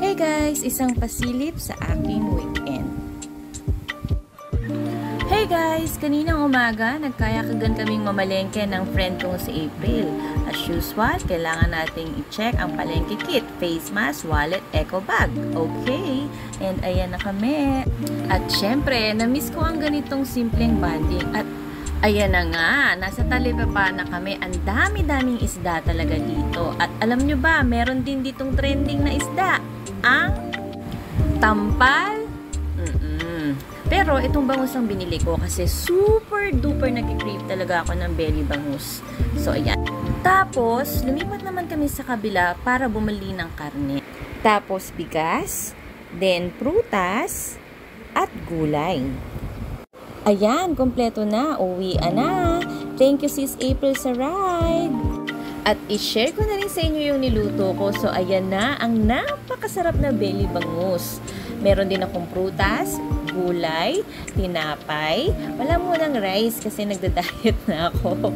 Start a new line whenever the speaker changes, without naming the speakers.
Hey guys! Isang pasilip sa aking weekend. Hey guys! Kaninang umaga, nagkayakagan kaming mamalengke ng friend kong si April. As usual, kailangan nating i-check ang palengke kit, face mask, wallet, eco bag. Okay? And ayan na kami. At syempre, na-miss ko ang ganitong simpleng bonding. At ayan na nga, nasa Talipapa na kami. Ang dami-daming isda talaga dito. At alam nyo ba, meron din ditong trending na isda. Ang tampal. Pero itong bangus ang binili ko kasi super duper nag-crave talaga ako ng belly bangus. So ayan. Tapos, lumipat naman kami sa kabila para bumili ng karne. Tapos bigas, then prutas, at gulay. Ayan, kompleto na. Uwian na. Thank you Sis April sa ride. At i-share ko na rin sa inyo yung niluto ko. So ayan na, ang napakasarap na belly bangus. Meron din akong prutas, gulay, tinapay. Wala munang rice kasi nagda-diet na ako.